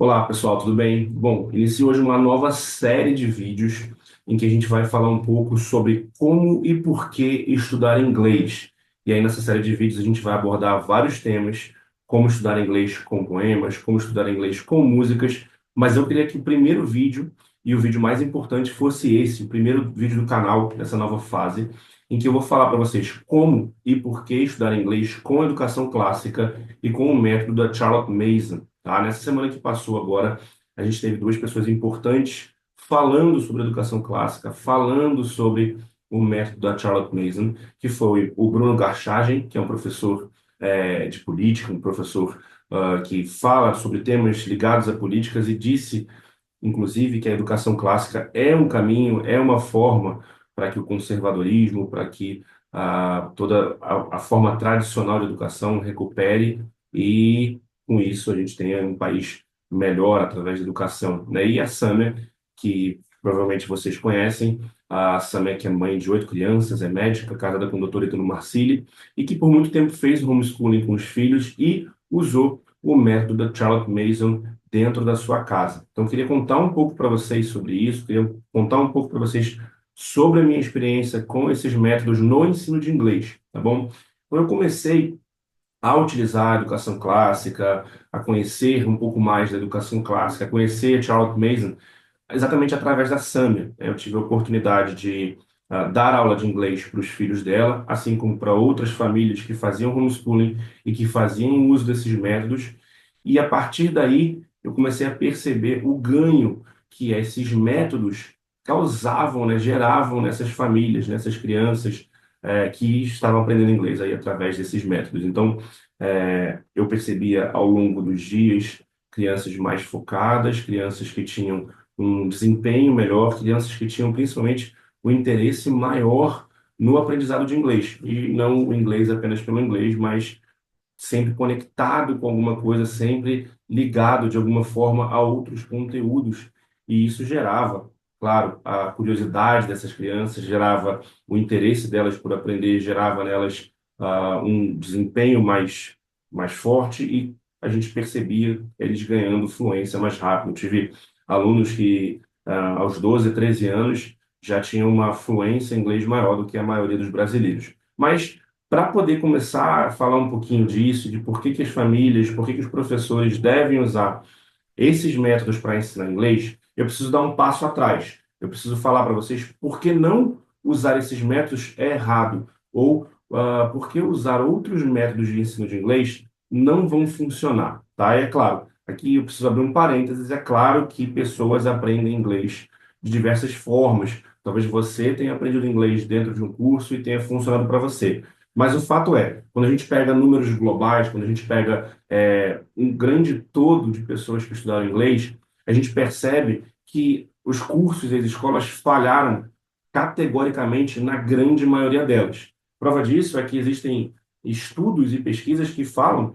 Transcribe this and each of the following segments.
Olá, pessoal, tudo bem? Bom, inicio hoje uma nova série de vídeos em que a gente vai falar um pouco sobre como e por que estudar inglês. E aí, nessa série de vídeos, a gente vai abordar vários temas, como estudar inglês com poemas, como estudar inglês com músicas, mas eu queria que o primeiro vídeo e o vídeo mais importante fosse esse, o primeiro vídeo do canal dessa nova fase, em que eu vou falar para vocês como e por que estudar inglês com educação clássica e com o método da Charlotte Mason. Tá? Nessa semana que passou agora, a gente teve duas pessoas importantes falando sobre educação clássica, falando sobre o método da Charlotte Mason, que foi o Bruno Garchagem, que é um professor de política, um professor que fala sobre temas ligados a políticas e disse, inclusive, que a educação clássica é um caminho, é uma forma para que o conservadorismo, para que toda a forma tradicional de educação recupere e, com isso, a gente tenha um país melhor através da educação, né? E a Samia, que provavelmente vocês conhecem, a Samia que é mãe de 8 crianças, é médica, casada com o doutor Ítalo Marcilli, e que por muito tempo fez homeschooling com os filhos e usou o método da Charlotte Mason dentro da sua casa. Então, eu queria contar um pouco para vocês sobre isso, queria contar um pouco para vocês sobre a minha experiência com esses métodos no ensino de inglês, tá bom? Quando eu comecei a utilizar a educação clássica, a conhecer um pouco mais da educação clássica, a conhecer Charlotte Mason, exatamente através da Samia. Eu tive a oportunidade de dar aula de inglês para os filhos dela, assim como para outras famílias que faziam homeschooling e que faziam uso desses métodos. E a partir daí, eu comecei a perceber o ganho que esses métodos causavam, né, geravam nessas famílias, nessas crianças que estavam aprendendo inglês aí através desses métodos. Então, eu percebia ao longo dos dias crianças mais focadas, crianças que tinham um desempenho melhor, crianças que tinham principalmente o interesse maior no aprendizado de inglês. E não o inglês apenas pelo inglês, mas sempre conectado com alguma coisa, sempre ligado de alguma forma a outros conteúdos. E isso gerava, claro, a curiosidade dessas crianças, gerava o interesse delas por aprender, gerava nelas um desempenho mais forte e a gente percebia eles ganhando fluência mais rápido. Eu tive alunos que, aos 12, 13 anos, já tinham uma fluência em inglês maior do que a maioria dos brasileiros. Mas para poder começar a falar um pouquinho disso, de por que que as famílias, por que que os professores devem usar esses métodos para ensinar inglês, eu preciso dar um passo atrás. Eu preciso falar para vocês por que não usar esses métodos é errado, ou por que usar outros métodos de ensino de inglês não vão funcionar, tá? E é claro, aqui eu preciso abrir um parênteses, é claro que pessoas aprendem inglês de diversas formas. Talvez você tenha aprendido inglês dentro de um curso e tenha funcionado para você. Mas o fato é, quando a gente pega números globais, quando a gente pega um grande todo de pessoas que estudaram inglês, a gente percebe que os cursos e as escolas falharam categoricamente na grande maioria delas. Prova disso é que existem estudos e pesquisas que falam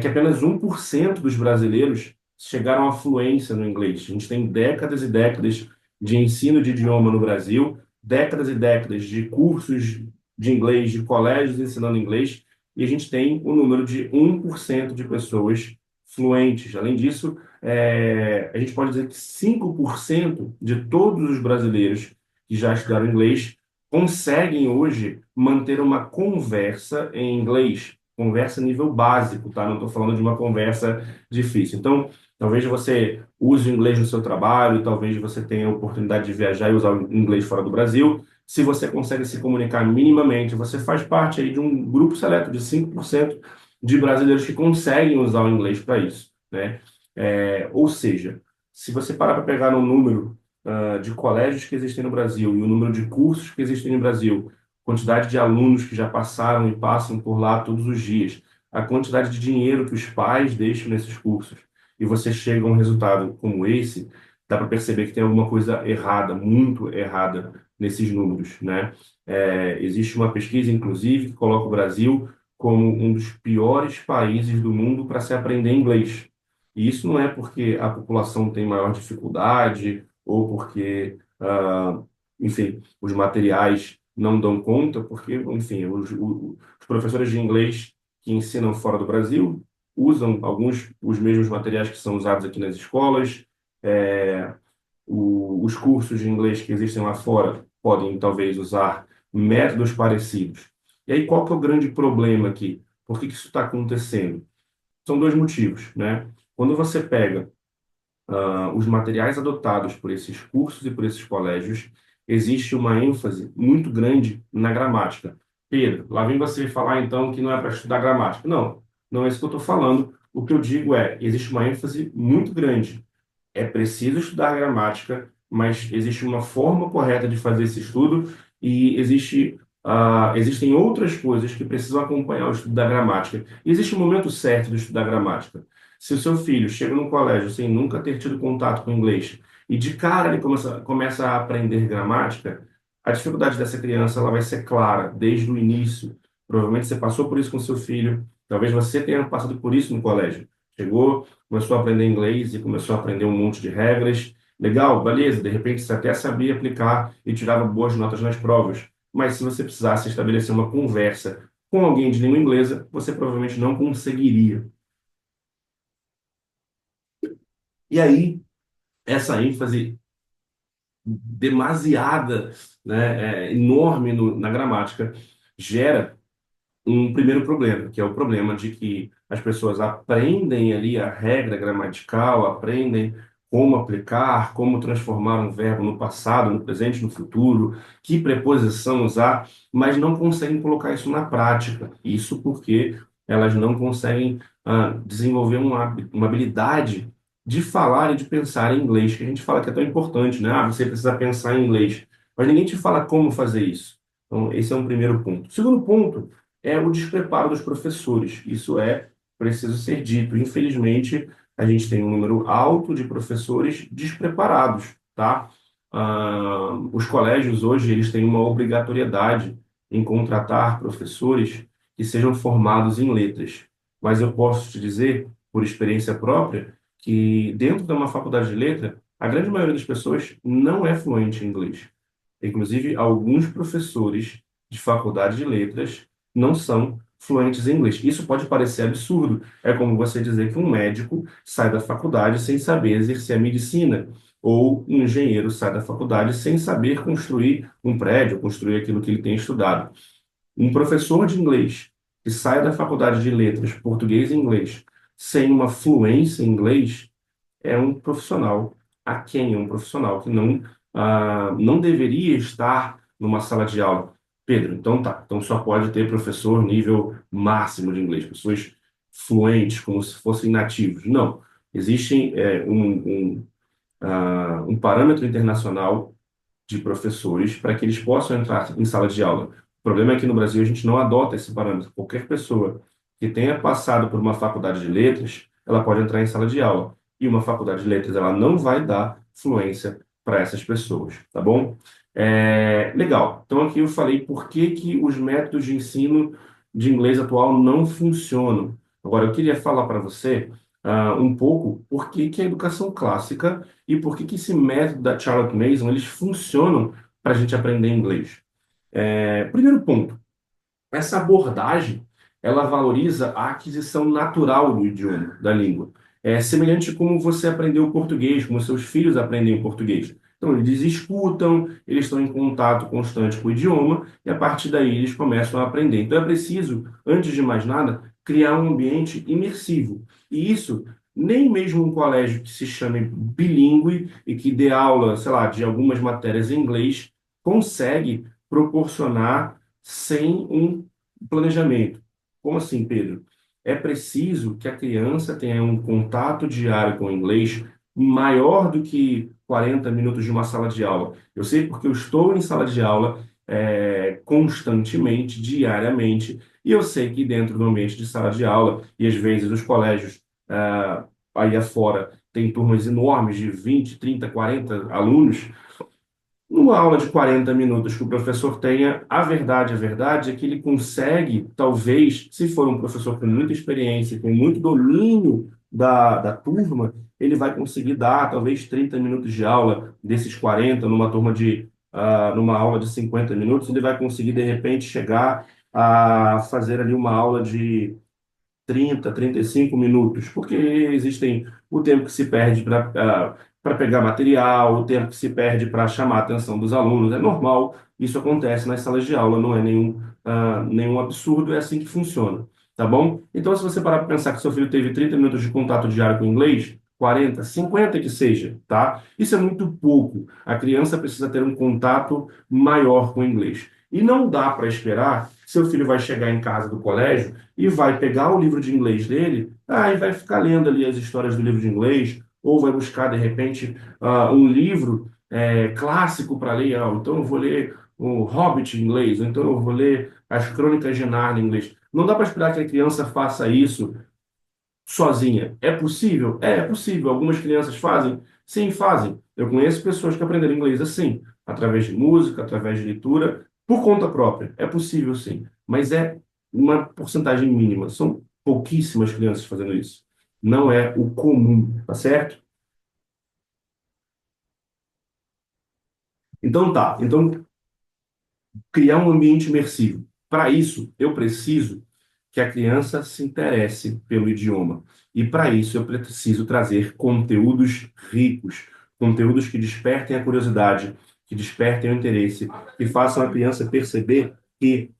que apenas 1% dos brasileiros chegaram à fluência no inglês. A gente tem décadas e décadas de ensino de idioma no Brasil, décadas e décadas de cursos de inglês, de colégios ensinando inglês, e a gente tem o número de 1% de pessoas fluentes. Além disso, a gente pode dizer que 5% de todos os brasileiros que já estudaram inglês conseguem hoje manter uma conversa em inglês, conversa nível básico, tá? Não estou falando de uma conversa difícil. Então, talvez você use o inglês no seu trabalho, talvez você tenha a oportunidade de viajar e usar o inglês fora do Brasil. Se você consegue se comunicar minimamente, você faz parte aí de um grupo seleto de 5% de brasileiros que conseguem usar o inglês para isso, né? Ou seja, se você parar para pegar no número de colégios que existem no Brasil e o número de cursos que existem no Brasil, quantidade de alunos que já passaram e passam por lá todos os dias, a quantidade de dinheiro que os pais deixam nesses cursos, e você chega a um resultado como esse, dá para perceber que tem alguma coisa errada, muito errada nesses números, né? Existe uma pesquisa, inclusive, que coloca o Brasil como um dos piores países do mundo para se aprender inglês. E isso não é porque a população tem maior dificuldade ou porque, enfim, os materiais não dão conta, porque, enfim, os professores de inglês que ensinam fora do Brasil usam alguns os mesmos materiais que são usados aqui nas escolas. É, os cursos de inglês que existem lá fora podem talvez usar métodos parecidos. E aí, qual que é o grande problema aqui? Por que que isso está acontecendo? São dois motivos, né? Quando você pega os materiais adotados por esses cursos e por esses colégios, existe uma ênfase muito grande na gramática. Pedro, lá vem você falar então que não é para estudar gramática. Não, não é isso que eu estou falando. O que eu digo é, existe uma ênfase muito grande. É preciso estudar gramática, mas existe uma forma correta de fazer esse estudo e existem outras coisas que precisam acompanhar o estudo da gramática. E existe um momento certo de estudar gramática. Se o seu filho chega no colégio sem nunca ter tido contato com inglês e de cara ele começa a aprender gramática, a dificuldade dessa criança ela vai ser clara desde o início. Provavelmente você passou por isso com seu filho, talvez você tenha passado por isso no colégio. Chegou, começou a aprender inglês e começou a aprender um monte de regras. Legal, beleza, de repente você até sabia aplicar e tirava boas notas nas provas. Mas se você precisasse estabelecer uma conversa com alguém de língua inglesa, você provavelmente não conseguiria. E aí, essa ênfase demasiada, né, enorme na gramática, gera um primeiro problema, que é o problema de que as pessoas aprendem ali a regra gramatical, aprendem como aplicar, como transformar um verbo no passado, no presente, no futuro, que preposição usar, mas não conseguem colocar isso na prática. Isso porque elas não conseguem desenvolver uma habilidade de falar e de pensar em inglês, que a gente fala que é tão importante, né? Ah, você precisa pensar em inglês, mas ninguém te fala como fazer isso. Então, esse é um primeiro ponto. Segundo ponto, é o despreparo dos professores. Isso é preciso ser dito. Infelizmente, a gente tem um número alto de professores despreparados, tá? Os colégios hoje eles têm uma obrigatoriedade em contratar professores que sejam formados em letras. Mas eu posso te dizer, por experiência própria, que dentro de uma faculdade de letra, a grande maioria das pessoas não é fluente em inglês. Inclusive, alguns professores de faculdade de letras não são fluentes em inglês. Isso pode parecer absurdo. É como você dizer que um médico sai da faculdade sem saber exercer a medicina, ou um engenheiro sai da faculdade sem saber construir um prédio, construir aquilo que ele tem estudado. Um professor de inglês que sai da faculdade de letras, português e inglês, sem uma fluência em inglês, é um profissional aquém, é um profissional que não deveria estar numa sala de aula. Pedro, então tá. Então só pode ter professor nível máximo de inglês, pessoas fluentes, como se fossem nativos. Não. Existe um parâmetro internacional de professores para que eles possam entrar em sala de aula. O problema é que no Brasil a gente não adota esse parâmetro. Qualquer pessoa que tenha passado por uma faculdade de letras, ela pode entrar em sala de aula. E uma faculdade de letras, ela não vai dar fluência para essas pessoas, tá bom? Legal. Então aqui eu falei por que que os métodos de ensino de inglês atual não funcionam. Agora eu queria falar para você um pouco por que que a educação clássica e por que que esse método da Charlotte Mason eles funcionam para a gente aprender inglês. Primeiro ponto, essa abordagem, ela valoriza a aquisição natural do idioma, da língua. É semelhante como você aprendeu o português, como seus filhos aprendem o português. Então, eles escutam, eles estão em contato constante com o idioma e a partir daí eles começam a aprender. Então, é preciso, antes de mais nada, criar um ambiente imersivo. E isso, nem mesmo um colégio que se chame bilíngue e que dê aula, sei lá, de algumas matérias em inglês, consegue proporcionar sem um planejamento. Como assim, Pedro? É preciso que a criança tenha um contato diário com o inglês maior do que 40 minutos de uma sala de aula. Eu sei porque eu estou em sala de aula constantemente, diariamente, e eu sei que dentro do ambiente de sala de aula, e às vezes os colégios aí afora têm turmas enormes de 20, 30, 40 alunos, numa aula de 40 minutos que o professor tenha, a verdade é que ele consegue, talvez, se for um professor com muita experiência, com muito domínio da turma, ele vai conseguir dar talvez 30 minutos de aula desses 40 numa aula de 50 minutos, ele vai conseguir, de repente, chegar a fazer ali uma aula de 30, 35 minutos, porque existem o tempo que se perde para pegar material, o tempo que se perde para chamar a atenção dos alunos. É normal, isso acontece nas salas de aula, não é nenhum absurdo, é assim que funciona, tá bom? Então, se você parar para pensar que seu filho teve 30 minutos de contato diário com o inglês, 40, 50 que seja, tá? Isso é muito pouco. A criança precisa ter um contato maior com o inglês. E não dá para esperar que seu filho vai chegar em casa do colégio e vai pegar o livro de inglês dele, e vai ficar lendo ali as histórias do livro de inglês, ou vai buscar, de repente, um livro clássico para ler. Então eu vou ler o Hobbit em inglês, ou então eu vou ler as Crônicas de Nárnia em inglês. Não dá para esperar que a criança faça isso sozinha. É possível? É possível. Algumas crianças fazem? Sim, fazem. Eu conheço pessoas que aprenderam inglês assim, através de música, através de leitura, por conta própria. É possível, sim. Mas é uma porcentagem mínima. São pouquíssimas crianças fazendo isso. Não é o comum, tá certo? Então tá. Então, criar um ambiente imersivo. Para isso, eu preciso que a criança se interesse pelo idioma. E para isso, eu preciso trazer conteúdos ricos, conteúdos que despertem a curiosidade, que despertem o interesse, que façam a criança perceber que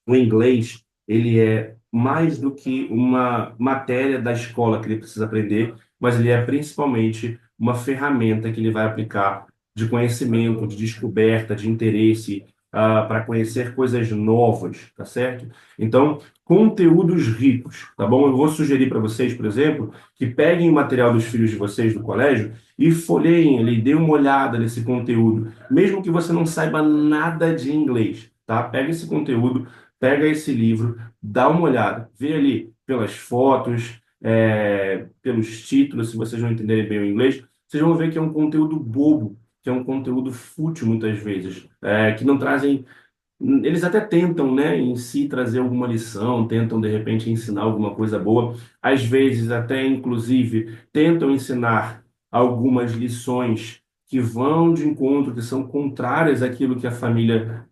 o inglês, ele é mais do que uma matéria da escola que ele precisa aprender, mas ele é principalmente uma ferramenta que ele vai aplicar de conhecimento, de descoberta, de interesse, para conhecer coisas novas, tá certo? Então, conteúdos ricos, tá bom? Eu vou sugerir para vocês, por exemplo, que peguem o material dos filhos de vocês do colégio e folheiem ele, dê uma olhada nesse conteúdo, mesmo que você não saiba nada de inglês, tá? Pega esse conteúdo, pega esse livro, dá uma olhada, vê ali pelas fotos, pelos títulos, se vocês não entenderem bem o inglês, vocês vão ver que é um conteúdo bobo, que é um conteúdo fútil muitas vezes, que não trazem. Eles até tentam, né, em si trazer alguma lição, tentam de repente ensinar alguma coisa boa, às vezes até inclusive tentam ensinar algumas lições que vão de encontro, que são contrárias àquilo que a família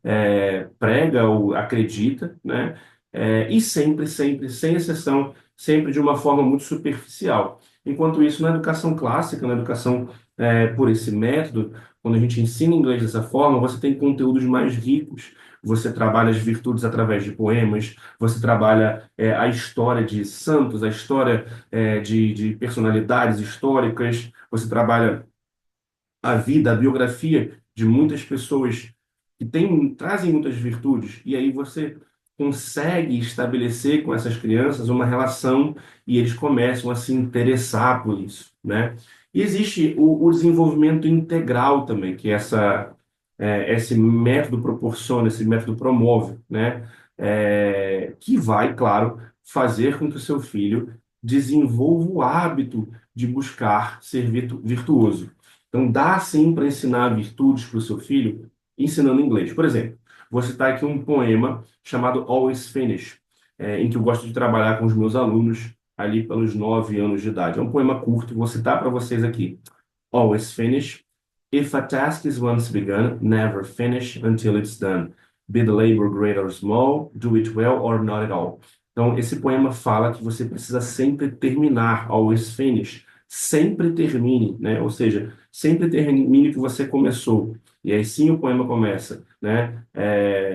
prega ou acredita, né? E sempre, sempre, sem exceção, sempre de uma forma muito superficial. Enquanto isso, na educação clássica, na educação por esse método, quando a gente ensina inglês dessa forma, você tem conteúdos mais ricos, você trabalha as virtudes através de poemas, você trabalha a história de santos, a história de personalidades históricas, você trabalha a vida, a biografia de muitas pessoas que trazem muitas virtudes, e aí você consegue estabelecer com essas crianças uma relação e eles começam a se interessar por isso, né? E existe o desenvolvimento integral também, que esse método proporciona, esse método promove, né? Que vai, claro, fazer com que o seu filho desenvolva o hábito de buscar ser virtuoso. Então, dá sim para ensinar virtudes para o seu filho ensinando inglês. Por exemplo, vou citar aqui um poema chamado Always Finish, em que eu gosto de trabalhar com os meus alunos ali pelos 9 anos de idade. É um poema curto, vou citar para vocês aqui. Always finish. If a task is once begun, never finish until it's done. Be the labor great or small, do it well or not at all. Então, esse poema fala que você precisa sempre terminar, always finish. Sempre termine, né? Ou seja, sempre termine o que você começou. E aí sim o poema começa, né?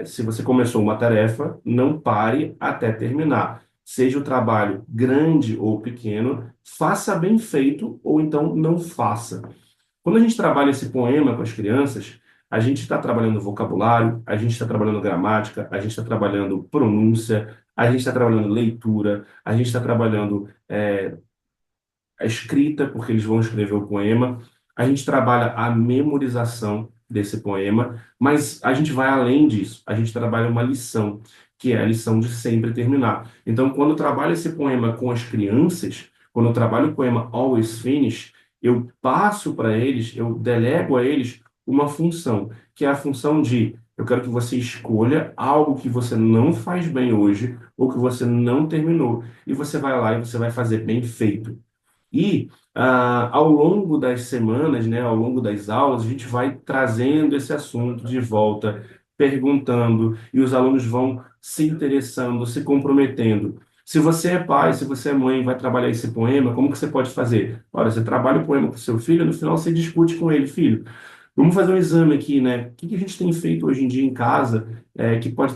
Se você começou uma tarefa, não pare até terminar. Seja o trabalho grande ou pequeno, faça bem feito ou então não faça. Quando a gente trabalha esse poema com as crianças, a gente está trabalhando vocabulário, a gente está trabalhando gramática, a gente está trabalhando pronúncia, a gente está trabalhando leitura, a gente está trabalhando a escrita, porque eles vão escrever o poema, a gente trabalha a memorização desse poema, mas a gente vai além disso, a gente trabalha uma lição, que é a lição de sempre terminar. Então, quando eu trabalho esse poema com as crianças, quando eu trabalho o poema Always Finish, eu passo para eles, eu delego a eles uma função, que é a função de eu quero que você escolha algo que você não faz bem hoje ou que você não terminou, e você vai lá e você vai fazer bem feito. E ao longo das semanas, né, ao longo das aulas, a gente vai trazendo esse assunto de volta, perguntando, e os alunos vão se interessando, se comprometendo. Se você é pai, se você é mãe e vai trabalhar esse poema, como que você pode fazer? Olha, você trabalha o poema com seu filho, no final você discute com ele, filho. Vamos fazer um exame aqui, né? O que que a gente tem feito hoje em dia em casa, que pode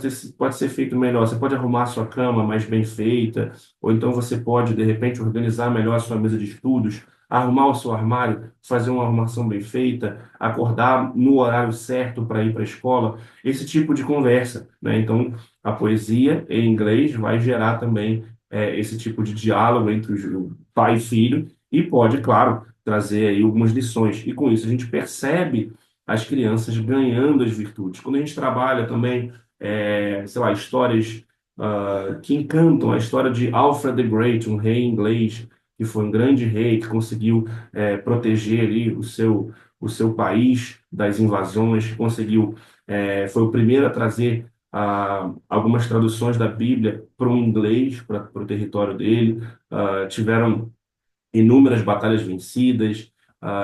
ser feito melhor? Você pode arrumar a sua cama mais bem feita, ou então você pode, de repente, organizar melhor a sua mesa de estudos, arrumar o seu armário, fazer uma arrumação bem feita, acordar no horário certo para ir para a escola, esse tipo de conversa, né? Então, a poesia em inglês vai gerar também esse tipo de diálogo entre o pai e filho, e pode, claro, trazer aí algumas lições. E com isso a gente percebe as crianças ganhando as virtudes. Quando a gente trabalha também, sei lá, histórias que encantam, a história de Alfred the Great, um rei inglês, que foi um grande rei, que conseguiu proteger ali o seu país das invasões, que conseguiu, foi o primeiro a trazer algumas traduções da Bíblia para o inglês, para o território dele. Tiveram inúmeras batalhas vencidas,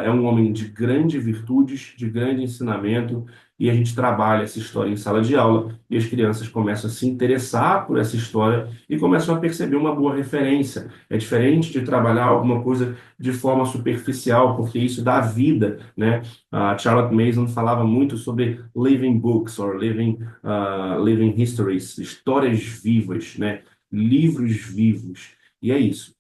é um homem de grandes virtudes, de grande ensinamento, e a gente trabalha essa história em sala de aula, e as crianças começam a se interessar por essa história e começam a perceber uma boa referência. É diferente de trabalhar alguma coisa de forma superficial, porque isso dá vida, né? A Charlotte Mason falava muito sobre living books, or living histories, histórias vivas, né? Livros vivos. E é isso,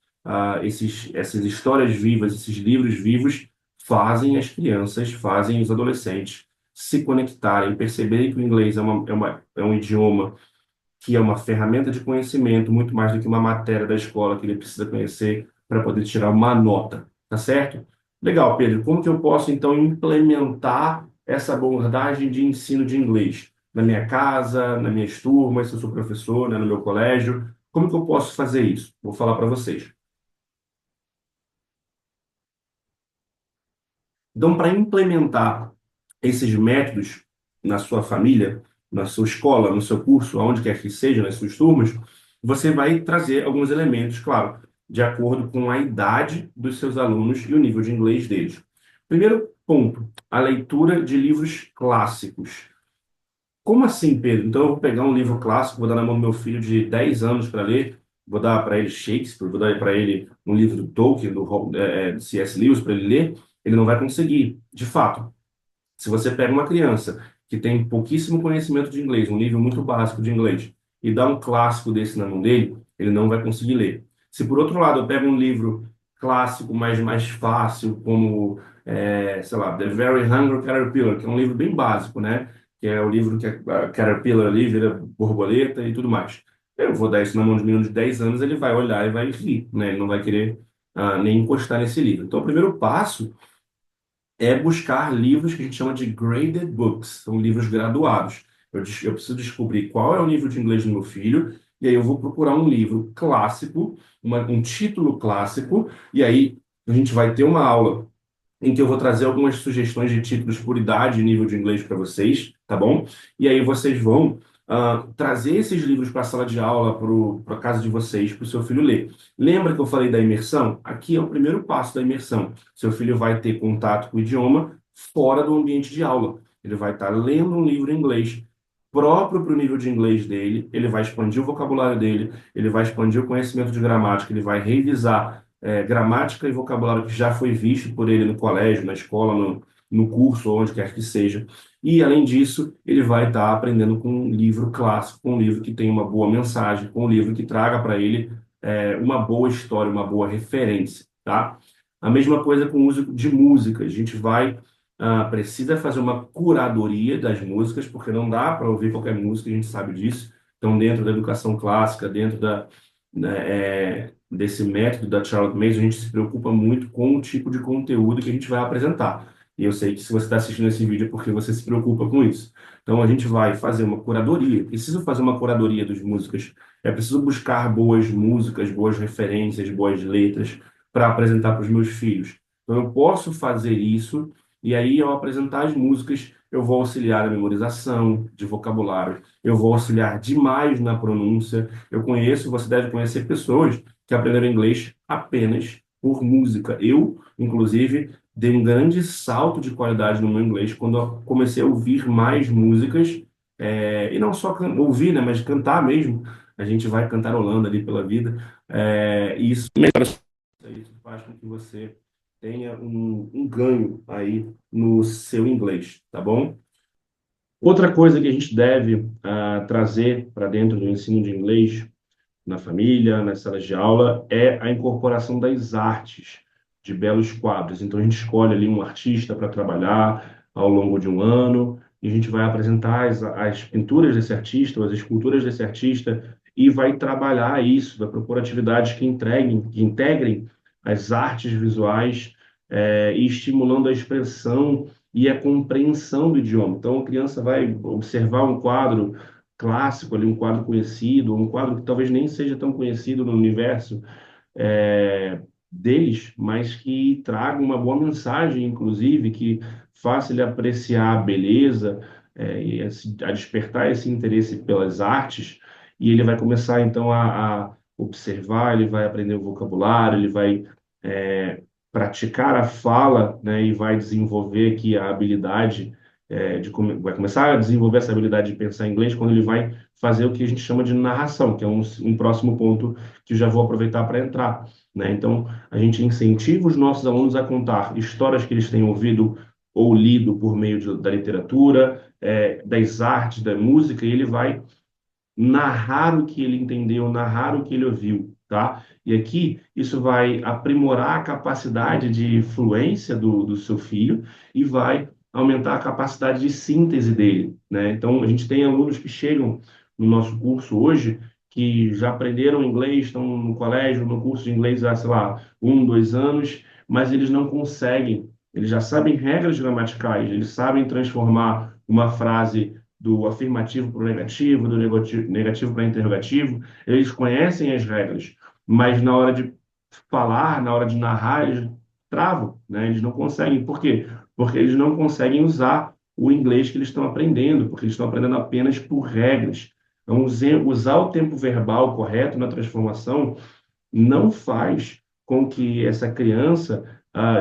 essas histórias vivas, esses livros vivos, fazem as crianças, fazem os adolescentes se conectarem, perceberem que o inglês é um idioma que é uma ferramenta de conhecimento, muito mais do que uma matéria da escola que ele precisa conhecer para poder tirar uma nota, tá certo? Legal, Pedro. Como que eu posso, então, implementar essa abordagem de ensino de inglês na minha casa, nas minhas turmas, se eu sou professor, né, no meu colégio? Como que eu posso fazer isso? Vou falar para vocês. Então, para implementar esses métodos na sua família, na sua escola, no seu curso, aonde quer que seja, nas suas turmas, você vai trazer alguns elementos, claro, de acordo com a idade dos seus alunos e o nível de inglês deles. Primeiro ponto, a leitura de livros clássicos. Como assim, Pedro? Então eu vou pegar um livro clássico, vou dar na mão do meu filho de 10 anos para ler, vou dar para ele Shakespeare, vou dar para ele um livro do Tolkien, do C.S. Lewis, para ele ler, ele não vai conseguir. De fato, se você pega uma criança que tem pouquíssimo conhecimento de inglês, um nível muito básico de inglês, e dá um clássico desse na mão dele, ele não vai conseguir ler. Se por outro lado eu pego um livro clássico, mas mais fácil, como, sei lá, The Very Hungry Caterpillar, que é um livro bem básico, né? Que é o livro que a Caterpillar ali vira borboleta e tudo mais. Eu vou dar isso na mão de um menino de 10 anos, ele vai olhar e vai rir, né? Ele não vai querer nem encostar nesse livro. Então, o primeiro passo é buscar livros que a gente chama de graded books, são livros graduados. Eu preciso descobrir qual é o nível de inglês do meu filho, e aí eu vou procurar um livro clássico, um título clássico, e aí a gente vai ter uma aula em que eu vou trazer algumas sugestões de títulos por idade e nível de inglês para vocês, tá bom? E aí vocês vão trazer esses livros para a sala de aula, para a casa de vocês, para o seu filho ler. Lembra que eu falei da imersão? Aqui é o primeiro passo da imersão. Seu filho vai ter contato com o idioma fora do ambiente de aula. Ele vai estar lendo um livro em inglês próprio para o nível de inglês dele, ele vai expandir o vocabulário dele, ele vai expandir o conhecimento de gramática, ele vai revisar gramática e vocabulário que já foi visto por ele no colégio, na escola, no curso, onde quer que seja. E, além disso, ele vai estar aprendendo com um livro clássico, com um livro que tem uma boa mensagem, com um livro que traga para ele uma boa história, uma boa referência, tá? A mesma coisa com o uso de música. A gente precisa fazer uma curadoria das músicas, porque não dá para ouvir qualquer música, a gente sabe disso. Então, dentro da educação clássica, dentro desse método da Charlotte Mason, a gente se preocupa muito com o tipo de conteúdo que a gente vai apresentar. E eu sei que se você está assistindo esse vídeo é porque você se preocupa com isso. Então, a gente vai fazer uma curadoria. Preciso fazer uma curadoria das músicas. É preciso buscar boas músicas, boas referências, boas letras para apresentar para os meus filhos. Então, eu posso fazer isso e aí, ao apresentar as músicas, eu vou auxiliar na memorização de vocabulário, eu vou auxiliar demais na pronúncia. Eu conheço, você deve conhecer pessoas que aprenderam inglês apenas por música. Eu, inclusive, dei um grande salto de qualidade no meu inglês quando eu comecei a ouvir mais músicas, e não só ouvir, né, mas cantar mesmo. a gente vai cantarolando ali pela vida, e isso melhora, isso faz com que você tenha um ganho aí no seu inglês, tá bom? Outra coisa que a gente deve trazer para dentro do ensino de inglês na família, nas salas de aula, é a incorporação das artes, de belos quadros. Então a gente escolhe ali um artista para trabalhar ao longo de um ano, e a gente vai apresentar as pinturas desse artista, ou as esculturas desse artista, e vai trabalhar isso, vai propor atividades que integrem as artes visuais, e estimulando a expressão e a compreensão do idioma. Então a criança vai observar um quadro clássico ali, um quadro conhecido, um quadro que talvez nem seja tão conhecido no universo deles, mas que traga uma boa mensagem, inclusive, que faça ele apreciar a beleza, a despertar esse interesse pelas artes, e ele vai começar então a observar, ele vai aprender o vocabulário, ele vai é, praticar a fala, né, e vai desenvolver aqui a habilidade vai começar a desenvolver essa habilidade de pensar em inglês quando ele vai fazer o que a gente chama de narração, que é um próximo ponto que eu já vou aproveitar para entrar, né? Então, a gente incentiva os nossos alunos a contar histórias que eles têm ouvido ou lido por meio da literatura, das artes, da música, e ele vai narrar o que ele entendeu, narrar o que ele ouviu, tá? E aqui isso vai aprimorar a capacidade de fluência do seu filho e vai aumentar a capacidade de síntese dele, né? Então, a gente tem alunos que chegam no nosso curso hoje que já aprenderam inglês, estão no colégio, no curso de inglês há, sei lá, 1, 2 anos, mas eles não conseguem, eles já sabem regras gramaticais, eles sabem transformar uma frase do afirmativo para o negativo, do negativo para o interrogativo, eles conhecem as regras, mas na hora de falar, na hora de narrar, eles travam, né? Eles não conseguem. Por quê? Porque eles não conseguem usar o inglês que eles estão aprendendo, porque eles estão aprendendo apenas por regras. Então, usar o tempo verbal correto na transformação não faz com que essa criança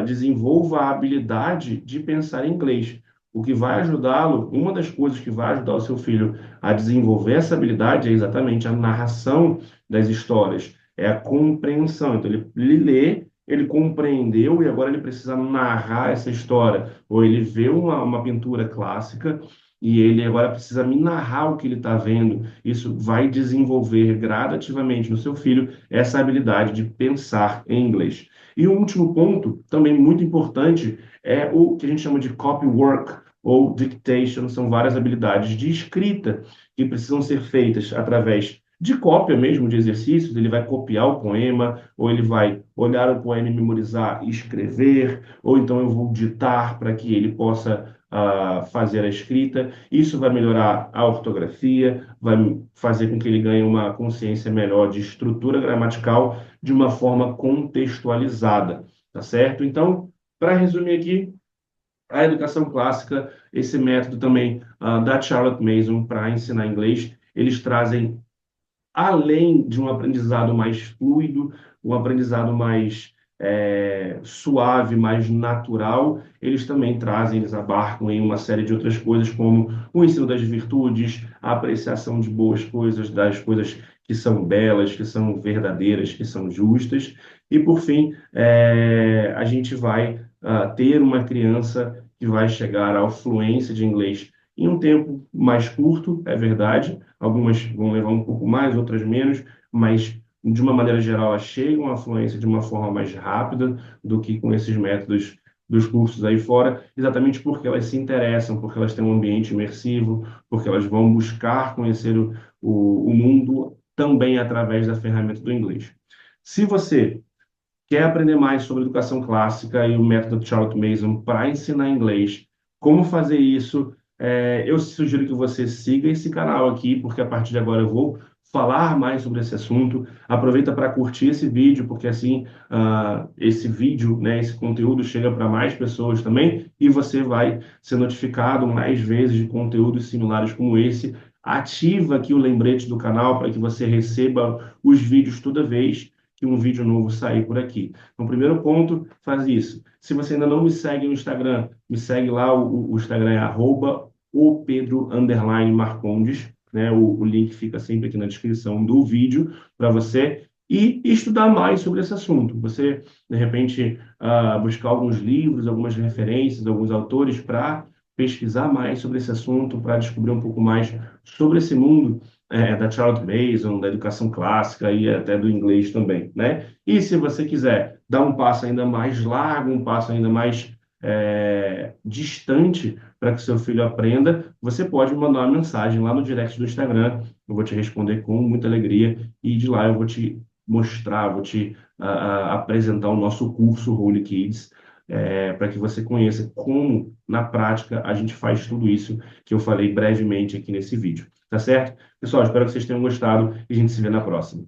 desenvolva a habilidade de pensar em inglês. O que vai ajudá-lo, uma das coisas que vai ajudar o seu filho a desenvolver essa habilidade é exatamente a narração das histórias, é a compreensão. Então, ele lê, ele compreendeu e agora ele precisa narrar essa história. Ou ele vê uma pintura clássica e ele agora precisa me narrar o que ele está vendo. Isso vai desenvolver gradativamente no seu filho essa habilidade de pensar em inglês. E o último ponto, também muito importante, é o que a gente chama de copywork ou dictation. São várias habilidades de escrita que precisam ser feitas através de cópia mesmo, de exercícios. Ele vai copiar o poema, ou ele vai olhar o poema e memorizar e escrever, ou então eu vou ditar para que ele possa fazer a escrita. Isso vai melhorar a ortografia, vai fazer com que ele ganhe uma consciência melhor de estrutura gramatical de uma forma contextualizada, tá certo? Então, para resumir aqui, a educação clássica, esse método também da Charlotte Mason para ensinar inglês, eles trazem, além de um aprendizado mais fluido, um aprendizado mais suave, mais natural, eles também trazem, eles abarcam em uma série de outras coisas, como o ensino das virtudes, a apreciação de boas coisas, das coisas que são belas, que são verdadeiras, que são justas. E, por fim, a gente vai ter uma criança que vai chegar à fluência de inglês em um tempo mais curto, é verdade. Algumas vão levar um pouco mais, outras menos, mas de uma maneira geral elas chegam à fluência de uma forma mais rápida do que com esses métodos dos cursos aí fora, exatamente porque elas se interessam, porque elas têm um ambiente imersivo, porque elas vão buscar conhecer o mundo também através da ferramenta do inglês. Se você quer aprender mais sobre educação clássica e o método Charlotte Mason para ensinar inglês, como fazer isso, eu sugiro que você siga esse canal aqui, porque a partir de agora eu vou falar mais sobre esse assunto. Aproveita para curtir esse vídeo, porque assim esse vídeo, né, esse conteúdo chega para mais pessoas também e você vai ser notificado mais vezes de conteúdos similares como esse. Ativa aqui o lembrete do canal para que você receba os vídeos toda vez que um vídeo novo sair por aqui. Então, primeiro ponto, faz isso. Se você ainda não me segue no Instagram, me segue lá, o Instagram é @opedro_marcondes. né? O link fica sempre aqui na descrição do vídeo para você ir estudar mais sobre esse assunto. Você, de repente, buscar alguns livros, algumas referências, alguns autores para pesquisar mais sobre esse assunto, para descobrir um pouco mais sobre esse mundo da Charlotte Mason, da educação clássica e até do inglês também, né? E se você quiser dar um passo ainda mais largo, um passo ainda mais distante para que seu filho aprenda, você pode mandar uma mensagem lá no direct do Instagram. Eu vou te responder com muita alegria e de lá eu vou te mostrar, vou te apresentar o nosso curso Holy Kids, para que você conheça como, na prática, a gente faz tudo isso que eu falei brevemente aqui nesse vídeo. Tá certo? Pessoal, espero que vocês tenham gostado e a gente se vê na próxima.